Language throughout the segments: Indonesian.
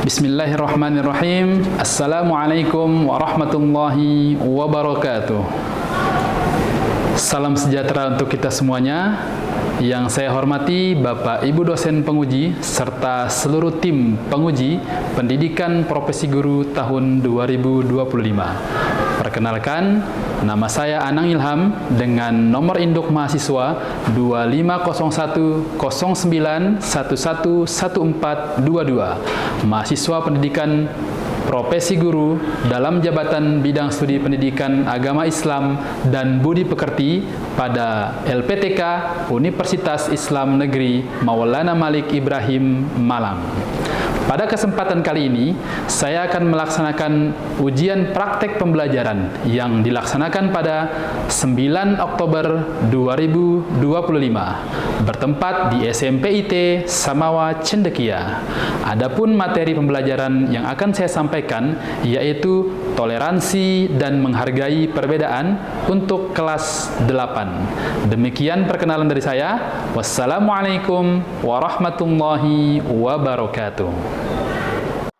Bismillahirrahmanirrahim. Assalamualaikum warahmatullahi wabarakatuh. Salam sejahtera untuk kita semuanya. Yang saya hormati Bapak Ibu dosen penguji serta seluruh tim penguji Pendidikan Profesi Guru tahun 2025. Perkenalkan, nama saya Anang Ilham dengan nomor induk mahasiswa 250109111422. Mahasiswa Pendidikan Profesi Guru dalam jabatan bidang studi pendidikan agama Islam dan budi pekerti pada LPTK Universitas Islam Negeri Maulana Malik Ibrahim Malang. Pada kesempatan kali ini, saya akan melaksanakan ujian praktek pembelajaran yang dilaksanakan pada 9 Oktober 2025, bertempat di SMP IT Samawa Cendekia. Adapun materi pembelajaran yang akan saya sampaikan yaitu toleransi dan menghargai perbedaan untuk kelas 8. Demikian perkenalan dari saya. Wassalamualaikum warahmatullahi wabarakatuh.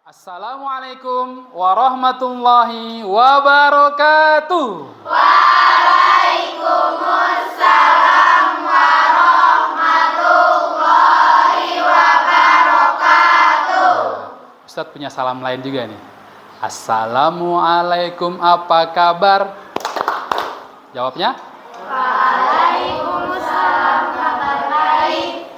Assalamualaikum warahmatullahi wabarakatuh. Waalaikumsalam warahmatullahi wabarakatuh. Ustadz punya salam lain juga nih. Assalamualaikum, apa kabar? Jawabnya? Waalaikumsalam, kabar baik.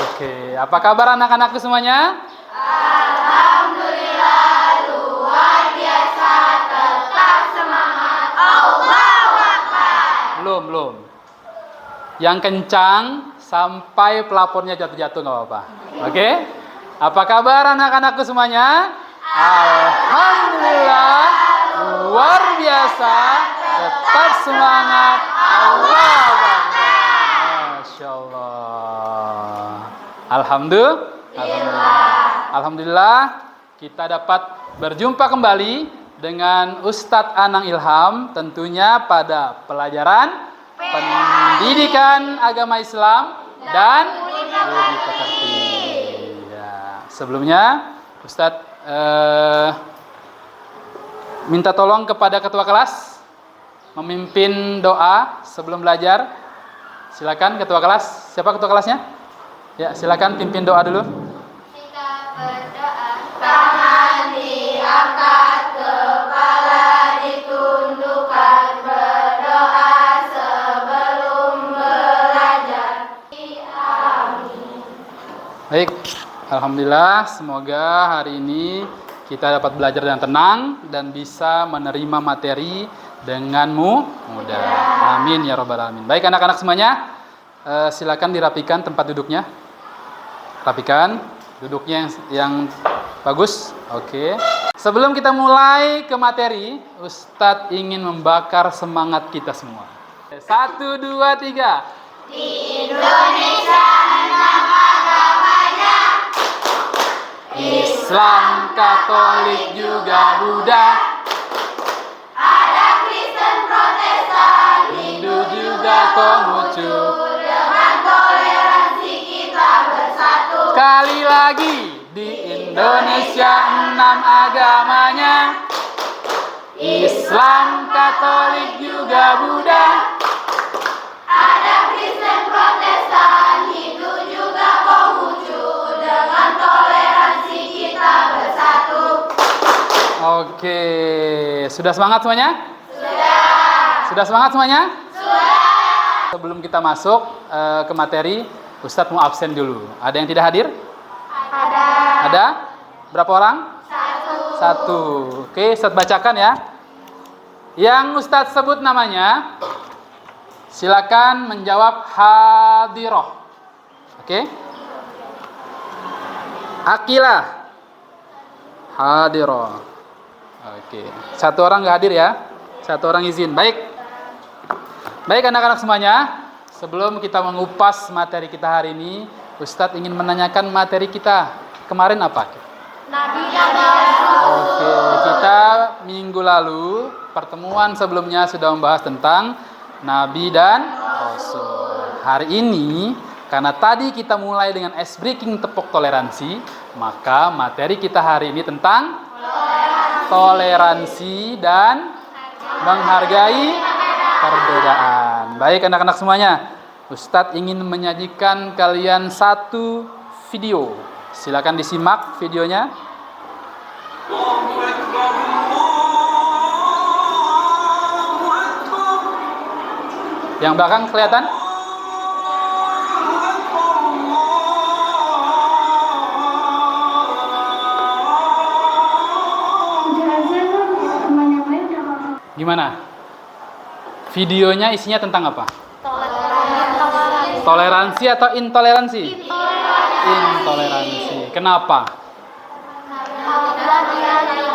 Oke, apa kabar anak-anakku semuanya? Alhamdulillah, luar biasa, tetap semangat. Allahu Akbar. Belum. Yang kencang sampai pelapornya jatuh-jatuh nggak apa-apa. Oke? Apa kabar anak-anakku semuanya? Alhamdulillah, luar biasa, tetap semangat. Allahu Akbar. Masya Allah. Alhamdulillah, kita dapat berjumpa kembali dengan Ustadz Anang Ilham, tentunya pada pelajaran Pendidikan Agama Islam dan Budi Pekerti. Ya, sebelumnya Ustadz minta tolong kepada ketua kelas memimpin doa sebelum belajar. Silakan ketua kelas. Siapa ketua kelasnya? Ya, silakan pimpin doa dulu. Kita berdoa. Tangan diangkat, kepala ditundukkan, berdoa sebelum belajar. Amin. Baik, alhamdulillah, semoga hari ini kita dapat belajar dengan tenang dan bisa menerima materi dengan mudah. Amin ya rabbal alamin. Baik anak-anak semuanya, silakan dirapikan tempat duduknya. Rapikan duduknya yang bagus. Oke. Sebelum kita mulai ke materi, Ustadz ingin membakar semangat kita semua. 1, 2, 3. Di Indonesia 6 agamanya. Islam, Katolik, juga Buddha. Ada Kristen, Protestan, Hindu juga Konghucu. dengan toleransi kita bersatu. Sekali lagi, di Indonesia 6 agamanya. Islam, Katolik, juga Buddha. Ada Kristen, Protestan, Hindu juga Konghucu, dengan toleransi kita bersatu. Oke, sudah semangat semuanya? Sudah semangat semuanya? Sudah. Sebelum kita masuk ke materi, Ustadz mau absen dulu. Ada yang tidak hadir? Ada? Berapa orang? Satu. Oke, Ustadz bacakan ya. Yang Ustadz sebut namanya, silakan menjawab hadiroh. Oke? Akilah. Hadiroh. Oke. Satu orang nggak hadir ya? Satu orang izin. Baik anak-anak semuanya. Sebelum kita mengupas materi kita hari ini, Ustadz ingin menanyakan materi kita kemarin apa? Nabi dan Rasul. Oke, kita minggu lalu pertemuan sebelumnya sudah membahas tentang Nabi dan Rasul. Hari ini, karena tadi kita mulai dengan ice breaking tepok toleransi, Maka materi kita hari ini tentang toleransi dan menghargai perbedaan. Baik anak-anak semuanya, Ustadz ingin menyajikan kalian satu video. Silakan disimak videonya. Yang belakang kelihatan? Gimana? Videonya isinya tentang apa? Toleransi atau intoleransi? Intoleransi. Kenapa?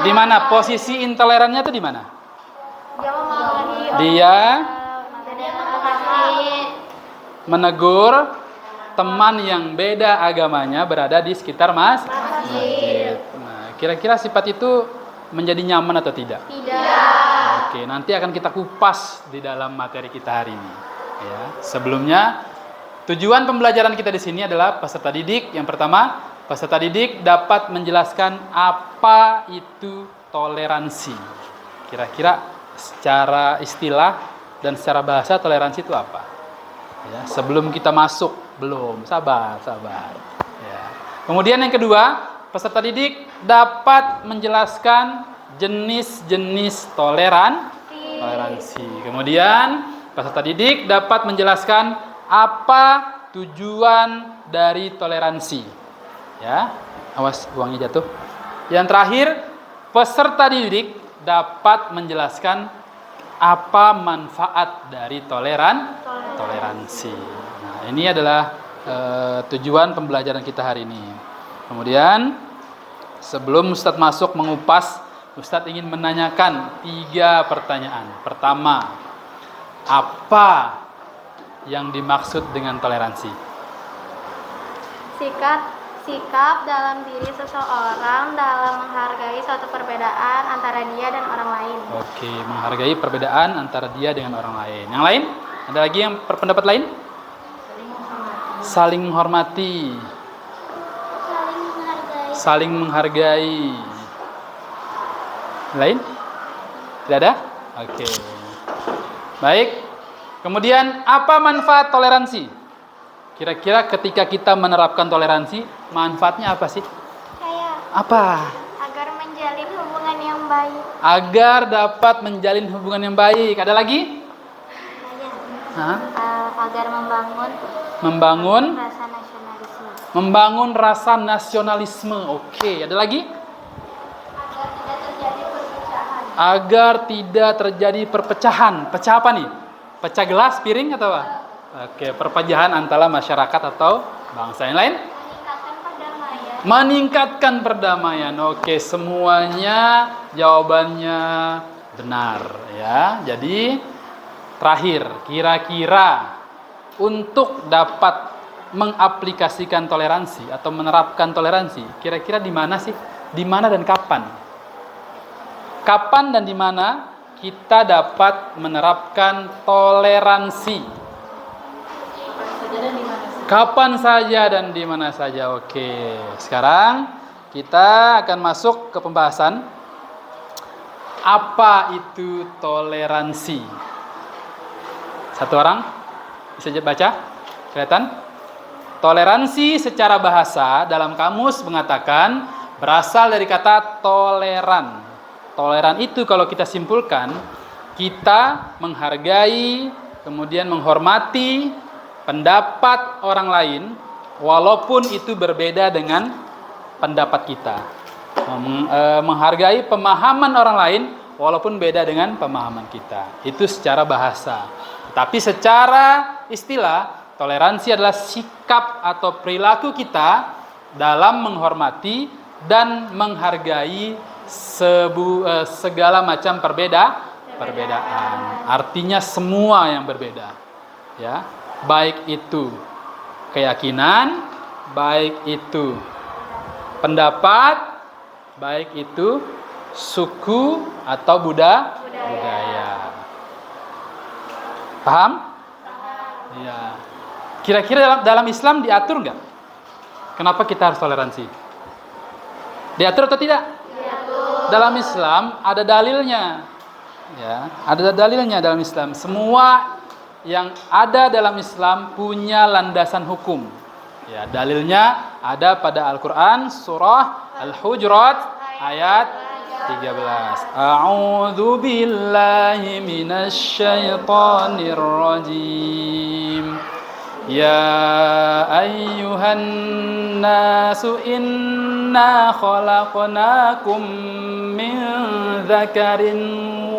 Di mana posisi intolerannya itu di mana? Dia menegur teman yang beda agamanya berada di sekitar masjid. Nah, kira-kira sifat itu menjadi nyaman atau tidak? Oke, nanti akan kita kupas di dalam materi kita hari ini. Ya, sebelumnya tujuan pembelajaran kita di sini adalah peserta didik. Yang pertama, peserta didik dapat menjelaskan apa itu toleransi. Kira-kira secara istilah dan secara bahasa toleransi itu apa? Ya, sebelum kita masuk, belum, sabar. Ya. Kemudian yang kedua, peserta didik dapat menjelaskan jenis-jenis toleransi. Kemudian peserta didik dapat menjelaskan apa tujuan dari toleransi. Ya, awas uangnya jatuh. Yang terakhir, peserta didik dapat menjelaskan apa manfaat dari toleransi. Nah, ini adalah tujuan pembelajaran kita hari ini. Kemudian sebelum Ustadz masuk mengupas, Ustadz ingin menanyakan 3 pertanyaan. Pertama, apa yang dimaksud dengan toleransi? Sikap dalam diri seseorang dalam menghargai suatu perbedaan antara dia dan orang lain. Oke, menghargai perbedaan antara dia dengan orang lain. Yang lain? Ada lagi yang berpendapat lain? Saling menghormati. Saling menghargai. Lain? Tidak ada? Oke. Baik. Kemudian apa manfaat toleransi? Kira-kira ketika kita menerapkan toleransi, manfaatnya apa sih? Apa? Agar menjalin hubungan yang baik. Agar dapat menjalin hubungan yang baik. Ada lagi? Agar membangun rasa nasionalisme. Membangun rasa nasionalisme. Oke, ada lagi? Agar tidak terjadi perpecahan. Pecah apa nih? Pecah gelas, piring atau apa? Oke, perpecahan antara masyarakat atau bangsa. Yang lain? Meningkatkan perdamaian. Oke, semuanya jawabannya benar ya. Jadi terakhir, kira-kira untuk dapat mengaplikasikan toleransi atau menerapkan toleransi, kira-kira di mana sih? Di mana dan kapan? Kapan dan di mana kita dapat menerapkan toleransi? Kapan saja dan di mana saja. Oke, sekarang kita akan masuk ke pembahasan apa itu toleransi. Satu orang bisa baca? Kelihatan? Toleransi secara bahasa dalam kamus mengatakan berasal dari kata toleran. Toleran itu kalau kita simpulkan, kita menghargai, kemudian menghormati pendapat orang lain, walaupun itu berbeda dengan pendapat kita. Menghargai pemahaman orang lain, walaupun beda dengan pemahaman kita. Itu secara bahasa. Tapi secara istilah, toleransi adalah sikap atau perilaku kita dalam menghormati dan menghargai segala macam perbedaan. Artinya semua yang berbeda. Ya, baik itu keyakinan, baik itu pendapat, baik itu suku atau budaya. Paham? Ya. Kira-kira dalam Islam diatur nggak? Kenapa kita harus toleransi? Diatur atau tidak? Dalam Islam ada dalilnya. Ya, ada dalilnya dalam Islam. Semua yang ada dalam Islam punya landasan hukum. Ya, dalilnya ada pada Al-Qur'an surah Al-Hujurat ayat 13. A'udzu billahi minasy syaithanir rajim. Ya ayyuhan nasu inna khalaqnakum min dzakarin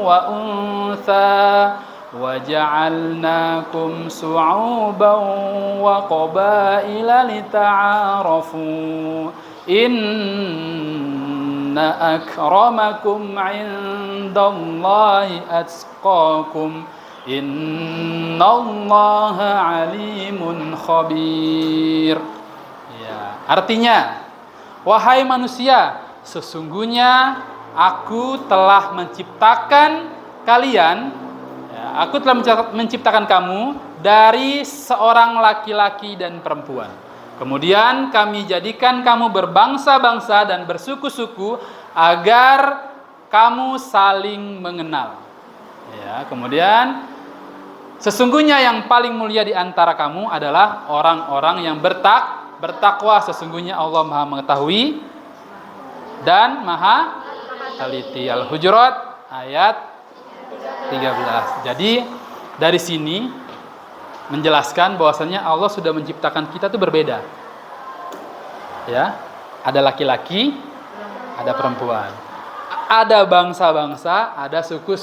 wa untha wa ja'alnakum syu'uban wa qabaila lita'arafu inna akramakum 'indallahi atqakum innallaha alimun khabir. Ya, artinya, wahai manusia, sesungguhnya aku telah menciptakan kalian, ya, aku telah menciptakan kamu dari seorang laki-laki dan perempuan. Kemudian kami jadikan kamu berbangsa-bangsa dan bersuku-suku agar kamu saling mengenal. Ya, kemudian sesungguhnya yang paling mulia di antara kamu adalah orang-orang yang bertakwa. Sesungguhnya Allah Maha mengetahui dan Maha teliti. Al-Hujurat ayat 13. Jadi dari sini menjelaskan bahwasanya Allah sudah menciptakan kita itu berbeda. Ya, ada laki-laki, ada perempuan. Ada bangsa-bangsa, ada suku.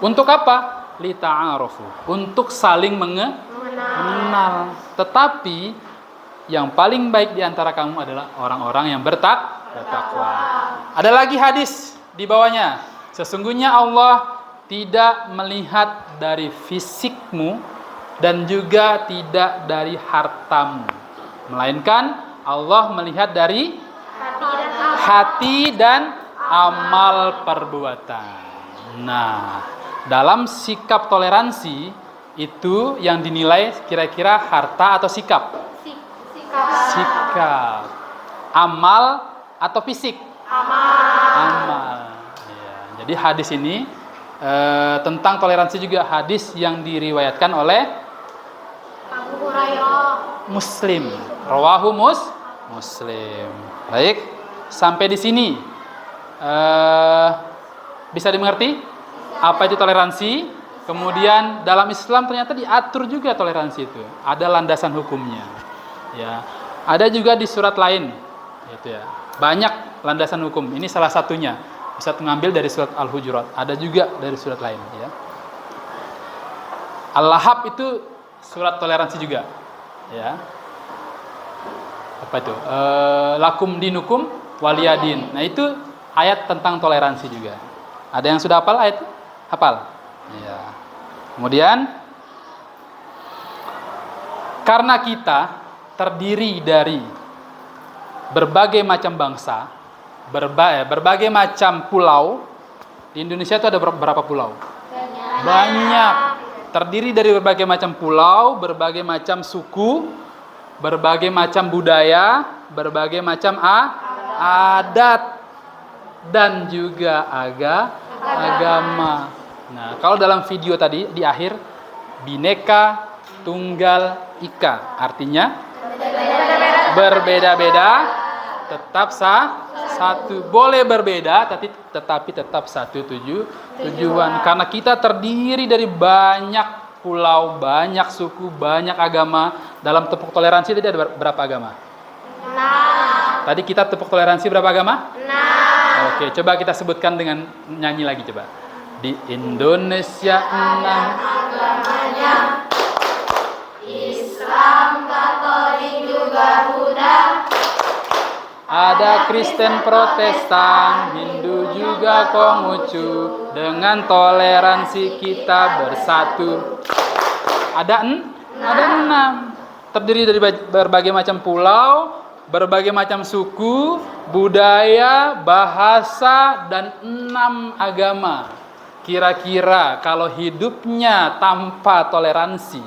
Untuk apa? Lita'arufu. Untuk saling mengenal. Tetapi yang paling baik di antara kamu adalah orang-orang yang bertakwa. Ada lagi hadis di bawahnya. Sesungguhnya Allah tidak melihat dari fisikmu dan juga tidak dari hartamu, melainkan Allah melihat dari hati dan amal perbuatan. Nah, dalam sikap toleransi itu yang dinilai kira-kira harta atau sikap? Sikap. Amal atau fisik? Amal. Ya, jadi hadis ini tentang toleransi juga hadis yang diriwayatkan oleh Abu Hurairah. Muslim. Rawahu Muslim. Baik, sampai di sini bisa dimengerti apa itu toleransi? Kemudian dalam Islam ternyata diatur juga toleransi itu. Ada landasan hukumnya. Ya, ada juga di surat lain. Gitu ya. Banyak landasan hukum. Ini salah satunya. Bisa mengambil dari surat Al-Hujurat. Ada juga dari surat lain. Ya. Al-Lahab itu surat toleransi juga. Ya. Apa itu? Lakum dinukum waliyadin. Nah itu ayat tentang toleransi juga. Ada yang sudah hafal ayat? Hafal? Ya. Kemudian karena kita terdiri dari berbagai macam bangsa, berbagai macam pulau. Di Indonesia itu ada berapa pulau? Banyak. Terdiri dari berbagai macam pulau, berbagai macam suku, berbagai macam budaya, berbagai macam adat dan juga agama. Nah, kalau dalam video tadi di akhir Bhinneka Tunggal Ika, artinya berbeda-beda tetap satu. Boleh berbeda tetapi tetap satu tujuan. Karena kita terdiri dari banyak pulau, banyak suku, banyak agama. Dalam tepuk toleransi tadi ada berapa agama? 6. Tadi kita tepuk toleransi berapa agama? 6. Oke, coba kita sebutkan dengan nyanyi lagi coba. Di Indonesia 6 agamanya, Islam, Katolik juga Buddha. Ada Kristen, Protestan, Hindu juga Konghucu. Dengan toleransi kita bersatu. Ada 6. Terdiri dari berbagai macam pulau, berbagai macam suku, budaya, bahasa, dan 6 agama. Kira-kira kalau hidupnya tanpa toleransi,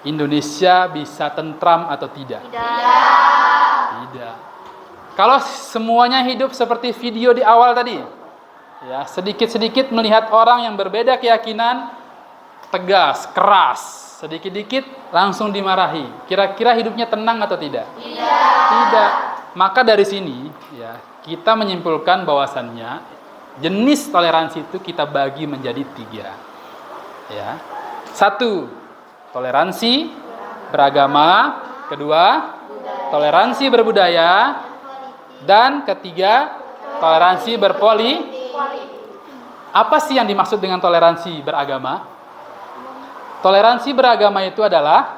Indonesia bisa tentram atau tidak? Tidak. Kalau semuanya hidup seperti video di awal tadi, ya, sedikit-sedikit melihat orang yang berbeda keyakinan, tegas, keras, sedikit-dikit langsung dimarahi. Kira-kira hidupnya tenang atau tidak? Tidak. Maka dari sini, ya, kita menyimpulkan bahwasannya jenis toleransi itu kita bagi menjadi 3. Ya. 1, toleransi beragama. 2, toleransi berbudaya. Dan 3, toleransi berpolitik. Apa sih yang dimaksud dengan toleransi beragama? Toleransi beragama itu adalah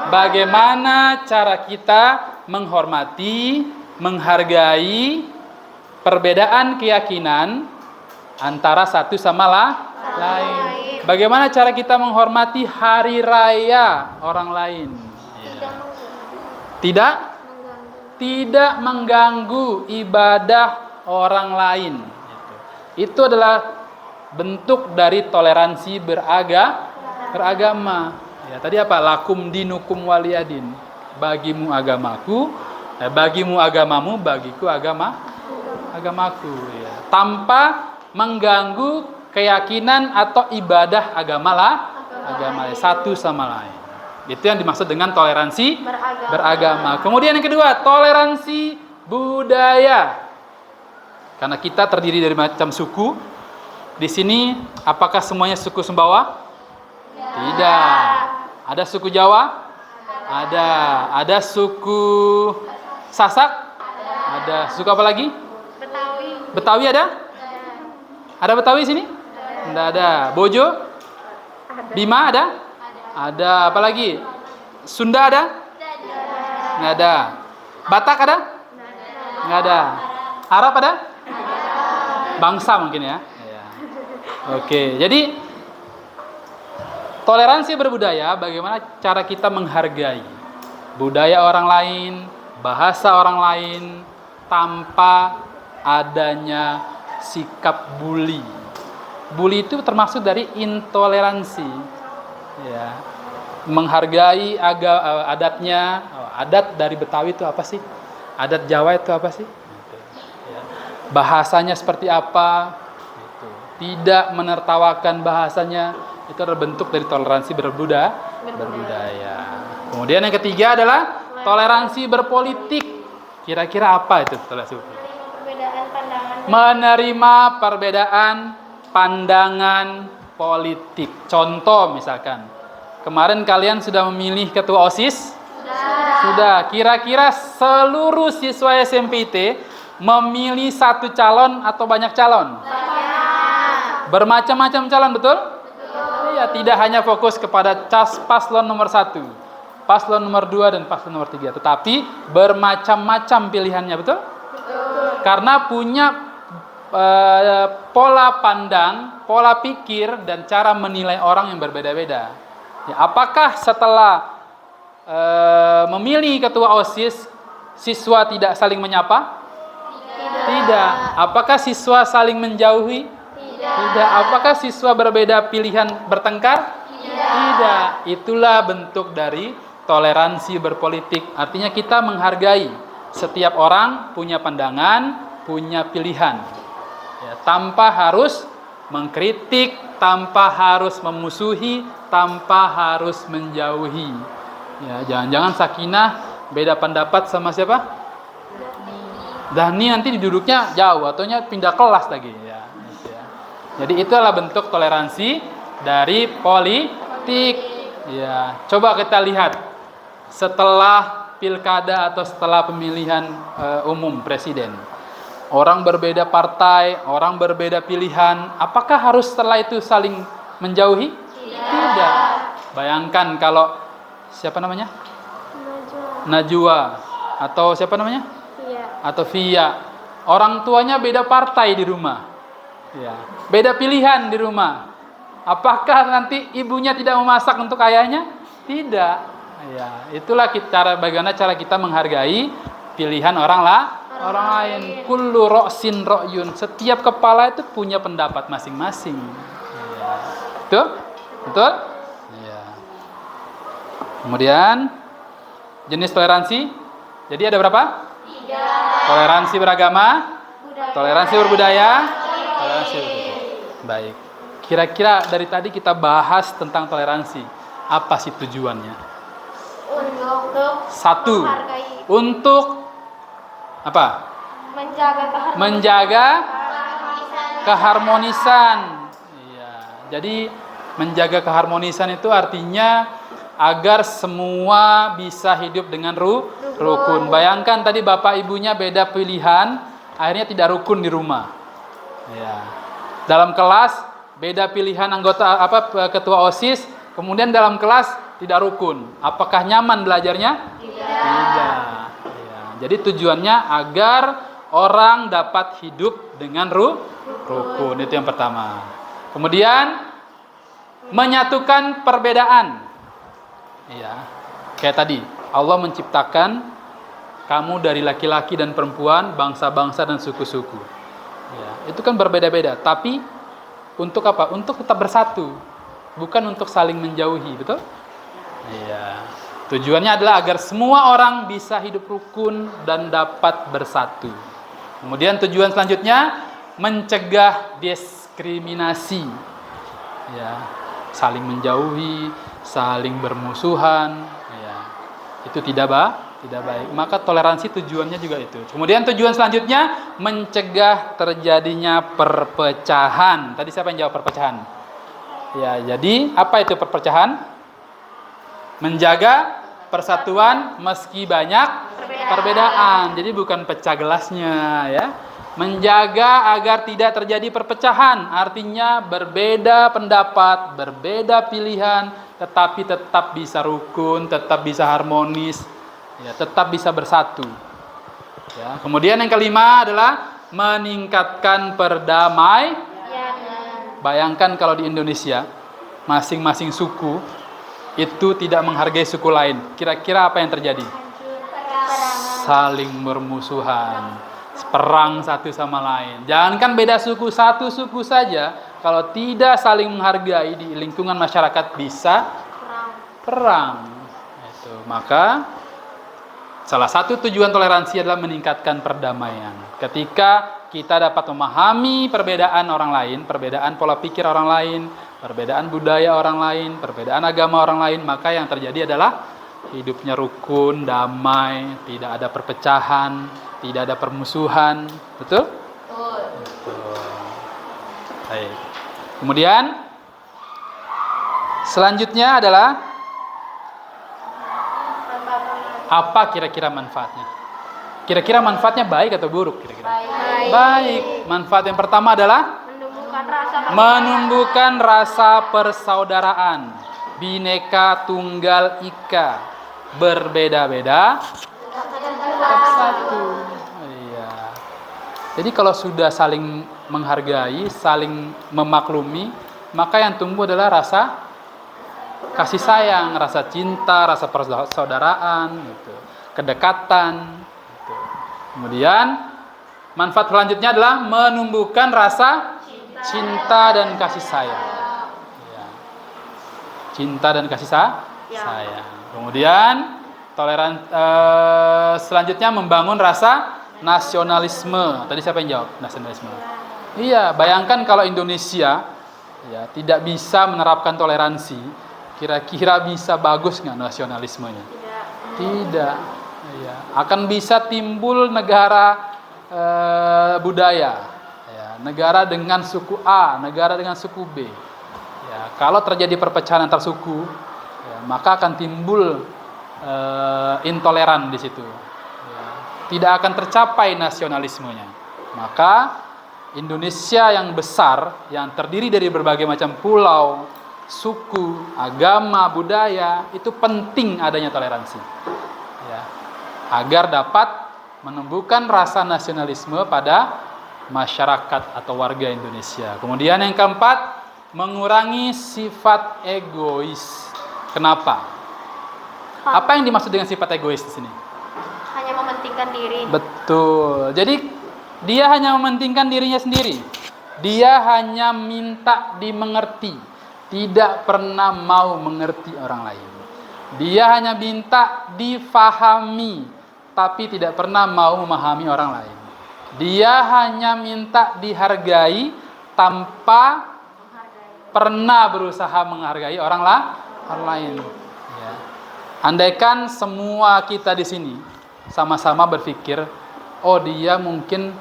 bagaimana cara kita menghormati, menghargai perbedaan keyakinan antara satu sama lain. Bagaimana cara kita menghormati hari raya orang lain? Tidak mengganggu ibadah orang lain. Itu adalah bentuk dari toleransi beragama. Ya, tadi apa? Lakum dinukum waliyadin. Bagimu agamaku, bagimu agamamu, bagiku agamaku. Ya. Tanpa mengganggu keyakinan atau ibadah agama satu sama lain. Itu yang dimaksud dengan toleransi beragama. Kemudian yang kedua, toleransi budaya. Karena kita terdiri dari macam suku. Di sini apakah semuanya suku Sumbawa? Tidak. Ada suku Jawa? Ada. Ada suku Sasak? Ada. Suku apa lagi? Betawi ada? Ada Betawi sini? Tidak ada. Bojo? Bima ada? Ada. Apa lagi? Sunda ada? Nggak ada. Batak ada? Nggak ada. Arab ada? Bangsa mungkin ya. Oke, jadi toleransi berbudaya, bagaimana cara kita menghargai budaya orang lain, bahasa orang lain, tanpa adanya sikap bully. Bully itu termasuk dari intoleransi. Ya, menghargai adatnya. Adat dari Betawi itu apa sih? Adat Jawa itu apa sih? Ya. Bahasanya seperti apa? Tidak menertawakan bahasanya. Itu adalah bentuk dari toleransi berbudaya. Kemudian yang ketiga adalah toleransi berpolitik. Kira-kira apa itu toleransi berpolitik? Menerima perbedaan pandangan politik. Contoh misalkan, kemarin kalian sudah memilih ketua OSIS? Sudah. Kira-kira seluruh siswa SMPT memilih satu calon atau banyak calon? Bermacam-macam calon, betul? Iya, tidak hanya fokus kepada paslon nomor 1, paslon nomor 2, dan paslon nomor 3, tetapi bermacam-macam pilihannya, betul? Karena punya pola pandang, pola pikir, dan cara menilai orang yang berbeda-beda. Ya, apakah setelah memilih ketua OSIS, siswa tidak saling menyapa? Tidak. Apakah siswa saling menjauhi? Tidak. Apakah siswa berbeda pilihan bertengkar? Tidak. Itulah bentuk dari toleransi berpolitik. Artinya kita menghargai setiap orang punya pandangan, punya pilihan. Ya, tanpa harus mengkritik, tanpa harus memusuhi, tanpa harus menjauhi. Ya, jangan-jangan Sakinah beda pendapat sama siapa? Dani nanti duduknya jauh ataunya pindah kelas lagi. Ya. Jadi itulah bentuk toleransi dari politik. Ya, coba kita lihat setelah pilkada atau setelah pemilihan umum presiden. Orang berbeda partai, orang berbeda pilihan, apakah harus setelah itu saling menjauhi? Tidak. Bayangkan kalau siapa namanya? Najwa. Atau siapa namanya? Atau Via. Orang tuanya beda partai di rumah. Ya. Beda pilihan di rumah. Apakah nanti ibunya tidak memasak untuk ayahnya? Tidak. Ya, itulah bagaimana cara kita menghargai pilihan orang lain. Kullu ra'sin ra'yun. Setiap kepala itu punya pendapat masing-masing. Ya. Betul? Ya. Kemudian jenis toleransi. Jadi ada berapa? 3. Toleransi beragama, budaya, toleransi berbudaya, toleransi berbudaya. Baik. Kira-kira dari tadi kita bahas tentang toleransi. Apa sih tujuannya? untuk Satu, menghargai, untuk apa? menjaga Keharmonisan. Iya. Jadi menjaga keharmonisan itu artinya agar semua bisa hidup dengan rukun. Bayangkan tadi bapak ibunya beda pilihan, akhirnya tidak rukun di rumah. Ya. Dalam kelas beda pilihan anggota ketua OSIS, kemudian dalam kelas tidak rukun. Apakah nyaman belajarnya? Tidak. Ya. Jadi tujuannya agar orang dapat hidup dengan rukun. Itu yang pertama. Kemudian menyatukan perbedaan. Iya. Kayak tadi, Allah menciptakan kamu dari laki-laki dan perempuan, bangsa-bangsa dan suku-suku. Ya, itu kan berbeda-beda, tapi untuk apa? Untuk tetap bersatu, bukan untuk saling menjauhi, betul? Iya. Tujuannya adalah agar semua orang bisa hidup rukun dan dapat bersatu. Kemudian tujuan selanjutnya mencegah diskriminasi. Ya, saling menjauhi, saling bermusuhan, ya. Itu tidak baik. Maka toleransi tujuannya juga itu. Kemudian tujuan selanjutnya mencegah terjadinya perpecahan. Tadi siapa yang jawab perpecahan? Ya, jadi apa itu perpecahan? Menjaga persatuan meski banyak perbedaan. Jadi bukan pecah gelasnya, ya. Menjaga agar tidak terjadi perpecahan, artinya berbeda pendapat, berbeda pilihan, tetapi tetap bisa rukun, tetap bisa harmonis, ya, tetap bisa bersatu. Ya. Kemudian yang kelima adalah meningkatkan perdamaian. Bayangkan kalau di Indonesia masing-masing suku itu tidak menghargai suku lain, kira-kira apa yang terjadi? Saling bermusuhan, perang satu sama lain. Jangankan beda suku, satu suku saja, kalau tidak saling menghargai di lingkungan masyarakat bisa perang. Itu. Maka salah satu tujuan toleransi adalah meningkatkan perdamaian. Ketika kita dapat memahami perbedaan orang lain, perbedaan pola pikir orang lain, perbedaan budaya orang lain, perbedaan agama orang lain, maka yang terjadi adalah hidupnya rukun, damai, tidak ada perpecahan, tidak ada permusuhan. Betul? Betul. Baik. Kemudian selanjutnya adalah apa kira-kira manfaatnya? Kira-kira manfaatnya baik atau buruk kira-kira? Baik. Manfaat yang pertama adalah menumbuhkan rasa persaudaraan. Bineka Tunggal Ika, berbeda-beda tetap satu. Iya. Jadi kalau sudah saling menghargai, saling memaklumi, maka yang tumbuh adalah rasa kasih sayang, rasa cinta, rasa persaudaraan, gitu, kedekatan. Gitu. Kemudian manfaat selanjutnya adalah menumbuhkan rasa cinta dan kasih sayang. Ya. Cinta dan kasih sayang. Kemudian selanjutnya membangun rasa nasionalisme. Tadi siapa yang jawab? Nasionalisme. Iya, bayangkan kalau Indonesia ya tidak bisa menerapkan toleransi, kira-kira bisa bagus nggak nasionalismenya? Tidak. Iya. Akan bisa timbul negara budaya, ya, negara dengan suku A, negara dengan suku B. Ya, kalau terjadi perpecahan antar suku, ya, maka akan timbul intoleran di situ. Ya, tidak akan tercapai nasionalismenya. Maka Indonesia yang besar, yang terdiri dari berbagai macam pulau, suku, agama, budaya, itu penting adanya toleransi. Ya, agar dapat menumbuhkan rasa nasionalisme pada masyarakat atau warga Indonesia. Kemudian yang keempat, mengurangi sifat egois. Kenapa? Apa yang dimaksud dengan sifat egois di sini? Hanya mementingkan diri. Betul. Jadi dia hanya mementingkan dirinya sendiri. Dia hanya minta dimengerti, tidak pernah mau mengerti orang lain. Dia hanya minta difahami, tapi tidak pernah mau memahami orang lain. Dia hanya minta dihargai tanpa pernah berusaha menghargai orang lain. Ya. Andaikan semua kita di sini sama-sama berpikir, oh dia mungkin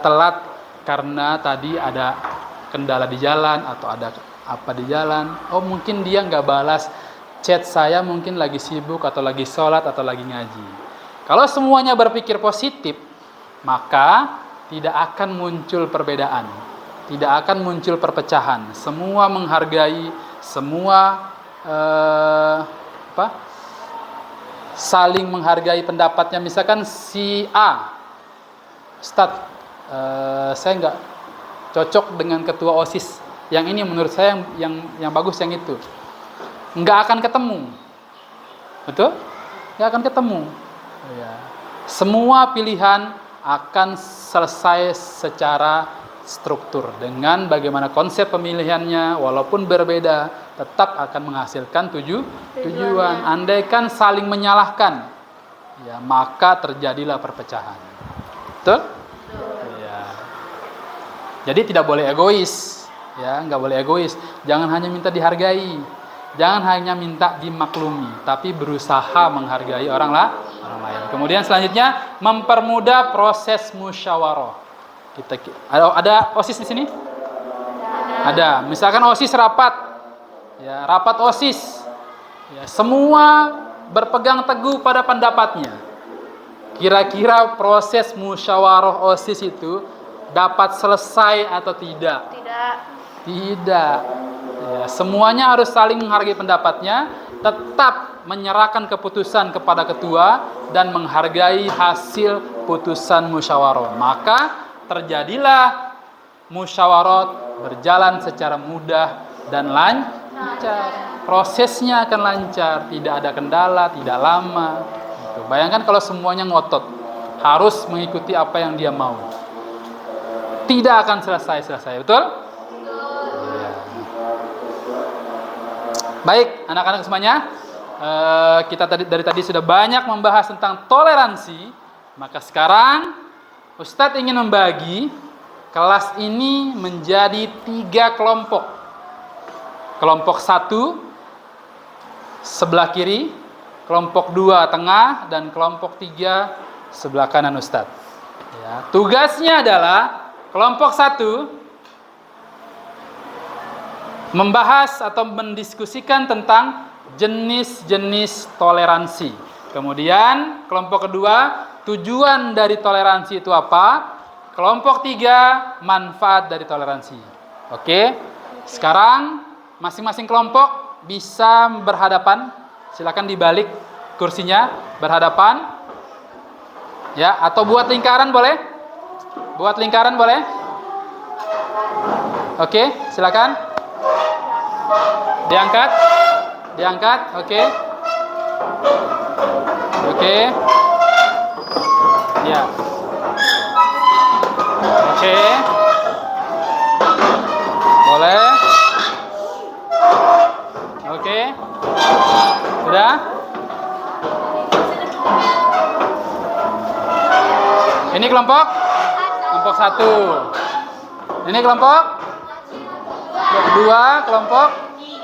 telat karena tadi ada kendala di jalan atau ada apa di jalan. Oh mungkin dia nggak balas chat saya, mungkin lagi sibuk atau lagi sholat atau lagi ngaji. Kalau semuanya berpikir positif, maka tidak akan muncul perbedaan, tidak akan muncul perpecahan. Semua menghargai, semua saling menghargai pendapatnya. Misalkan si A, Ustadz, saya nggak cocok dengan ketua OSIS. Yang ini menurut saya yang bagus yang itu. Nggak akan ketemu, betul? Nggak akan ketemu. Ya. Semua pilihan akan selesai secara struktur dengan bagaimana konsep pemilihannya, walaupun berbeda tetap akan menghasilkan tujuan. Andaikan saling menyalahkan, ya maka terjadilah perpecahan. Betul? Ya. Jadi tidak boleh egois, ya nggak boleh egois. Jangan hanya minta dihargai, jangan hanya minta dimaklumi, tapi berusaha menghargai orang lain. Kemudian selanjutnya mempermudah proses musyawarah. Ada OSIS di sini? Ada. Misalkan OSIS rapat, ya rapat OSIS, ya, semua berpegang teguh pada pendapatnya. Kira-kira proses musyawarah OSIS itu dapat selesai atau tidak? Tidak. Ya, semuanya harus saling menghargai pendapatnya, tetap menyerahkan keputusan kepada ketua dan menghargai hasil putusan musyawarah. Maka terjadilah musyawarah berjalan secara mudah dan lancar. Prosesnya akan lancar, tidak ada kendala, tidak lama. Gitu. Bayangkan kalau semuanya ngotot, harus mengikuti apa yang dia mau. Tidak akan selesai, betul? Ya. Baik, anak-anak semuanya, kita dari tadi sudah banyak membahas tentang toleransi. Maka sekarang Ustadz ingin membagi kelas ini menjadi 3 kelompok. Kelompok 1 sebelah kiri, kelompok 2 tengah, dan kelompok 3 sebelah kanan Ustadz. Ya, tugasnya adalah kelompok 1 membahas atau mendiskusikan tentang jenis-jenis toleransi. Kemudian kelompok kedua, tujuan dari toleransi itu apa? Kelompok 3, manfaat dari toleransi. Oke. Sekarang masing-masing kelompok bisa berhadapan. Silakan dibalik kursinya, berhadapan. Ya, atau buat lingkaran boleh? Buat lingkaran boleh? Oke, silakan. Diangkat, oke. Oke. Ya. Oke. Boleh. Oke. Sudah? Ini kelompok 1. Ini kelompok 2, kelompok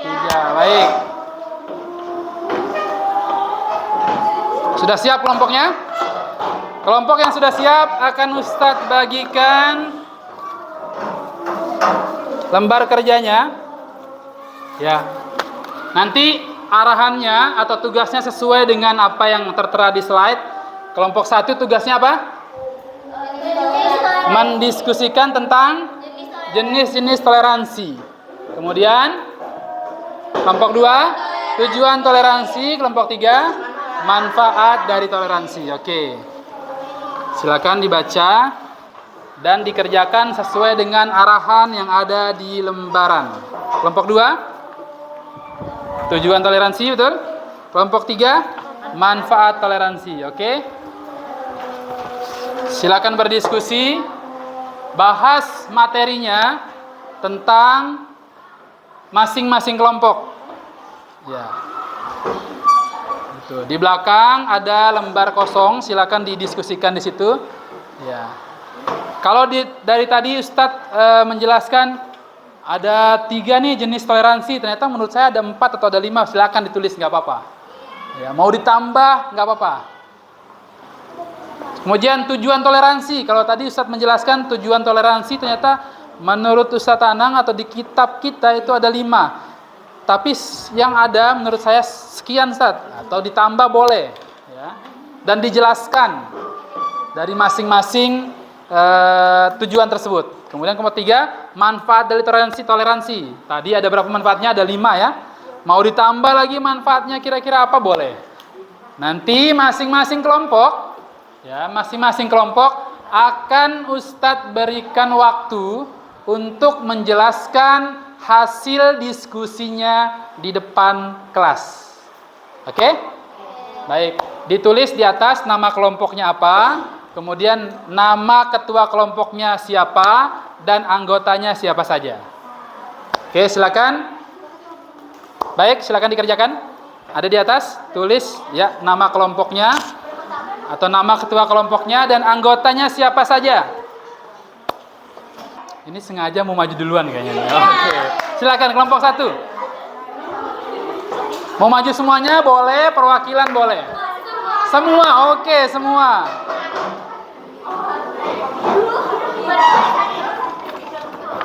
3. Baik. Sudah siap kelompoknya? Kelompok yang sudah siap akan Ustadz bagikan lembar kerjanya. Ya. Nanti arahannya atau tugasnya sesuai dengan apa yang tertera di slide. Kelompok 1 tugasnya apa? Mendiskusikan tentang jenis-jenis toleransi. Kemudian kelompok 2 tujuan toleransi, kelompok 3 manfaat dari toleransi. Oke. Silakan dibaca dan dikerjakan sesuai dengan arahan yang ada di lembaran. Kelompok 2 tujuan toleransi, betul? Kelompok 3 manfaat toleransi. Oke. Silakan berdiskusi, bahas materinya tentang masing-masing kelompok. Ya. Tuh, di belakang ada lembar kosong, silakan didiskusikan di situ. Ya. Kalau dari tadi Ustadz menjelaskan ada 3 nih jenis toleransi, ternyata menurut saya ada 4 atau ada 5, silakan ditulis, nggak apa-apa. Ya, mau ditambah nggak apa-apa. Kemudian tujuan toleransi, kalau tadi Ustadz menjelaskan tujuan toleransi, ternyata menurut Ustadz Anang atau di kitab kita itu ada 5. Tapi yang ada menurut saya sekian Ustadz, atau ditambah boleh, ya. Dan dijelaskan dari masing-masing tujuan tersebut. Kemudian ketiga, manfaat dari toleransi. Tadi ada berapa manfaatnya? Ada 5 ya. Mau ditambah lagi manfaatnya kira-kira apa? Boleh. Nanti masing-masing kelompok, ya, masing-masing kelompok akan Ustadz berikan waktu untuk menjelaskan hasil diskusinya di depan kelas. Oke? Baik, ditulis di atas nama kelompoknya apa, kemudian nama ketua kelompoknya siapa, dan anggotanya siapa saja. Oke, silakan. Baik, silakan dikerjakan. Ada di atas, tulis ya nama kelompoknya atau nama ketua kelompoknya dan anggotanya siapa saja. Ini sengaja mau maju duluan kayaknya. Oke. Silakan kelompok 1. Mau maju semuanya boleh, perwakilan boleh. Semua, oke, semua.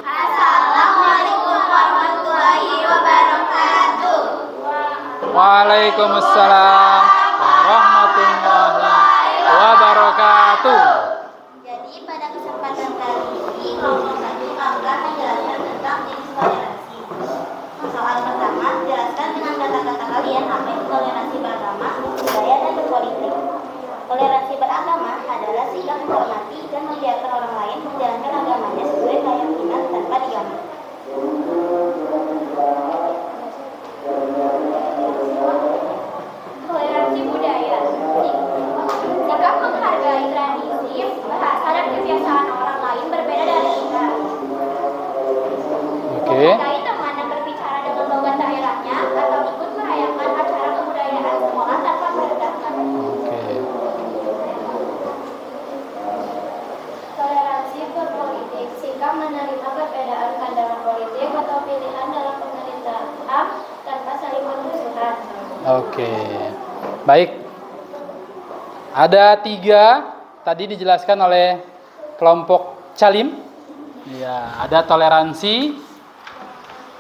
Assalamualaikum warahmatullahi wabarakatuh. Waalaikumsalam warahmatullahi wabarakatuh. Jadi pada kesempatan kali ini kelompok 1 akan menjelaskan tentang jenis toleransi. Soal pertama, jelaskan dengan kata-kata kalian apa itu toleransi beragama, budaya, dan berpolitik. Toleransi beragama adalah sikap menghormati dan membiarkan orang lain menjalankan agamanya sesuai keyakinan tanpa diganggu. Toleransi budaya, sikap menghargai tradisi, bahasa, dan kebiasaan orang lain berbeda dari kita. Oke. Menghargai teman dan berbicara dengan logat daerahnya atau ikut merayakan acara kebudayaan sekolah tanpa merendahkan. Oke. Toleransi berpolitik, sikap menerima perbedaan pandangan politik atau pilihan dalam pemerintahan tanpa saling bermusuhan. Oke. Baik. Ada 3 tadi dijelaskan oleh kelompok Calim. Ya, ada toleransi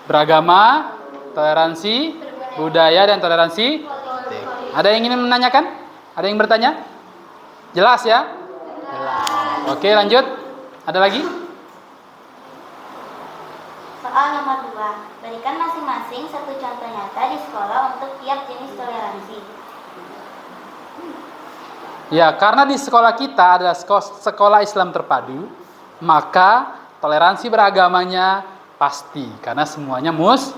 beragama, toleransi budaya, dan toleransi politik. Ada yang ingin menanyakan? Ada yang bertanya? Jelas ya? Jelas. Oke, lanjut. Ada lagi? Soal nomor 2, berikan masing-masing satu contoh nyata di sekolah untuk tiap jenis toleransi. Ya, karena di sekolah kita adalah sekolah Islam terpadu, maka toleransi beragamanya pasti, karena semuanya Muslim.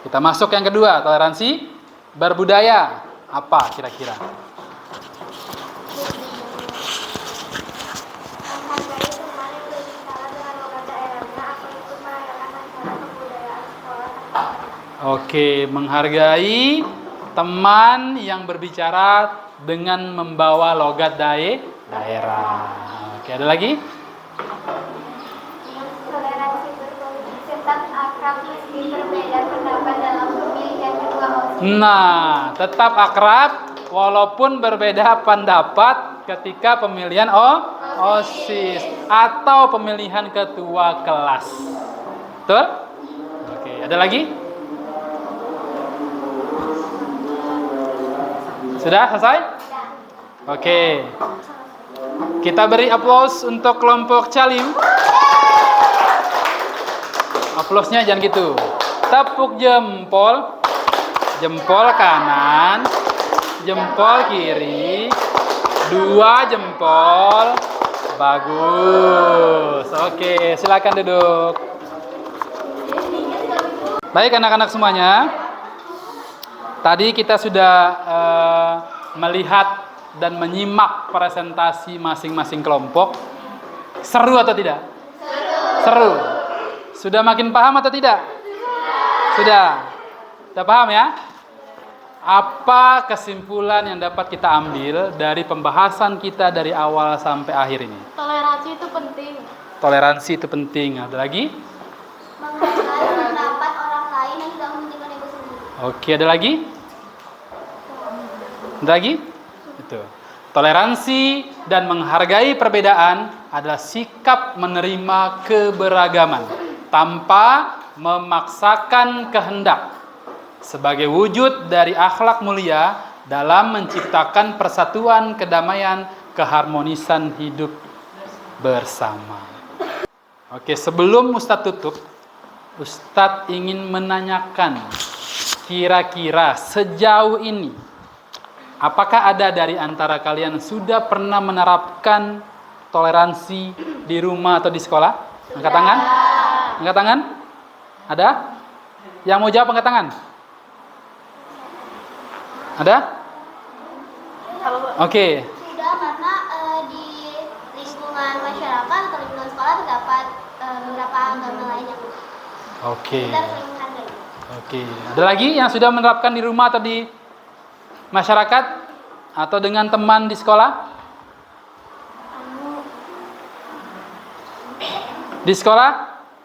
Kita masuk yang kedua, toleransi berbudaya. Apa kira-kira? Menghargai teman yang berbicara dengan logat daerahnya atau ikut merayakan acara kebudayaan sekolah. Oke, menghargai teman yang berbicara dengan membawa logat daerah. Oke, ada lagi? Toleransi berpolitik, tetap akrab meski berbeda pendapat dalam pemilihan ketua OSIS. Nah, tetap akrab walaupun berbeda pendapat ketika pemilihan OSIS atau pemilihan ketua kelas. Betul? Oke, ada lagi? Sudah selesai? Oke. Kita beri aplaus untuk kelompok Calim. Aplausnya jangan gitu. Tepuk jempol. Jempol kanan, jempol kiri, 2 jempol. Bagus. Oke, silakan duduk. Baik anak-anak semuanya. Tadi kita sudah melihat dan menyimak presentasi masing-masing kelompok. Seru atau tidak? Seru. Sudah makin paham atau tidak? Sudah. Sudah paham ya? Apa kesimpulan yang dapat kita ambil dari pembahasan kita dari awal sampai akhir ini? Toleransi itu penting. Toleransi itu penting. Ada lagi? Menghargai pendapat orang lain yang tidak mementingkan ego sendiri. Oke, ada lagi? Ada lagi? Itu. Toleransi dan menghargai perbedaan adalah sikap menerima keberagaman tanpa memaksakan kehendak sebagai wujud dari akhlak mulia dalam menciptakan persatuan, kedamaian, keharmonisan hidup bersama. Oke, sebelum Ustadz tutup, Ustadz ingin menanyakan, kira-kira sejauh ini, apakah ada dari antara kalian sudah pernah menerapkan toleransi di rumah atau di sekolah? Angkat tangan. Angkat tangan. Ada? Yang mau jawab angkat tangan. Ada? Oke. Sudah, karena di lingkungan masyarakat atau lingkungan sekolah terdapat beberapa agama lainnya. Oke. Kita sering menghargai. Oke. Ada lagi yang sudah menerapkan di rumah atau di masyarakat atau dengan teman di sekolah? Di sekolah?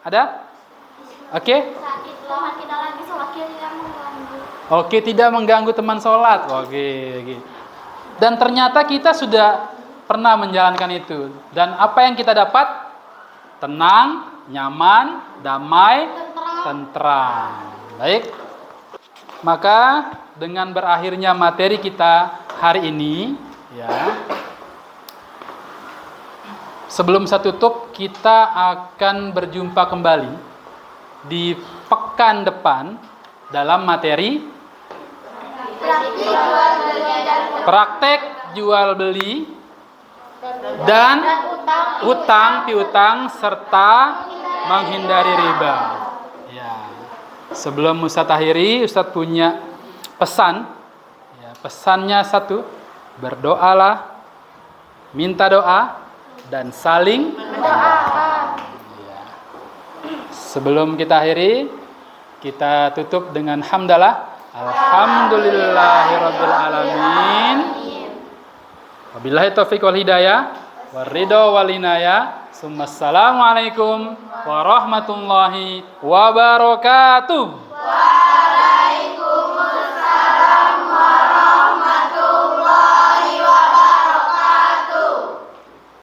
Ada? Oke. Saat itu kita lagi sholat yang mengganggu. Oke, tidak mengganggu teman sholat. Oke. Dan ternyata kita sudah pernah menjalankan itu. Dan apa yang kita dapat? Tenang, nyaman, damai, tentram. Baik. Maka dengan berakhirnya materi kita hari ini, ya. Sebelum saya tutup, kita akan berjumpa kembali di pekan depan dalam materi praktek jual beli dan utang piutang serta menghindari riba. Ya. Sebelum Ustadz akhiri, Ustadz punya pesan. Ya, pesannya satu, berdoalah, minta doa dan saling mendoakan. Ya. Sebelum kita akhiri, kita tutup dengan hamdalah. Alhamdulillahirabbil alamin. Wabillahi taufiq wal hidayah waridho wal inayah. Assalamualaikum warahmatullahi wabarakatuh.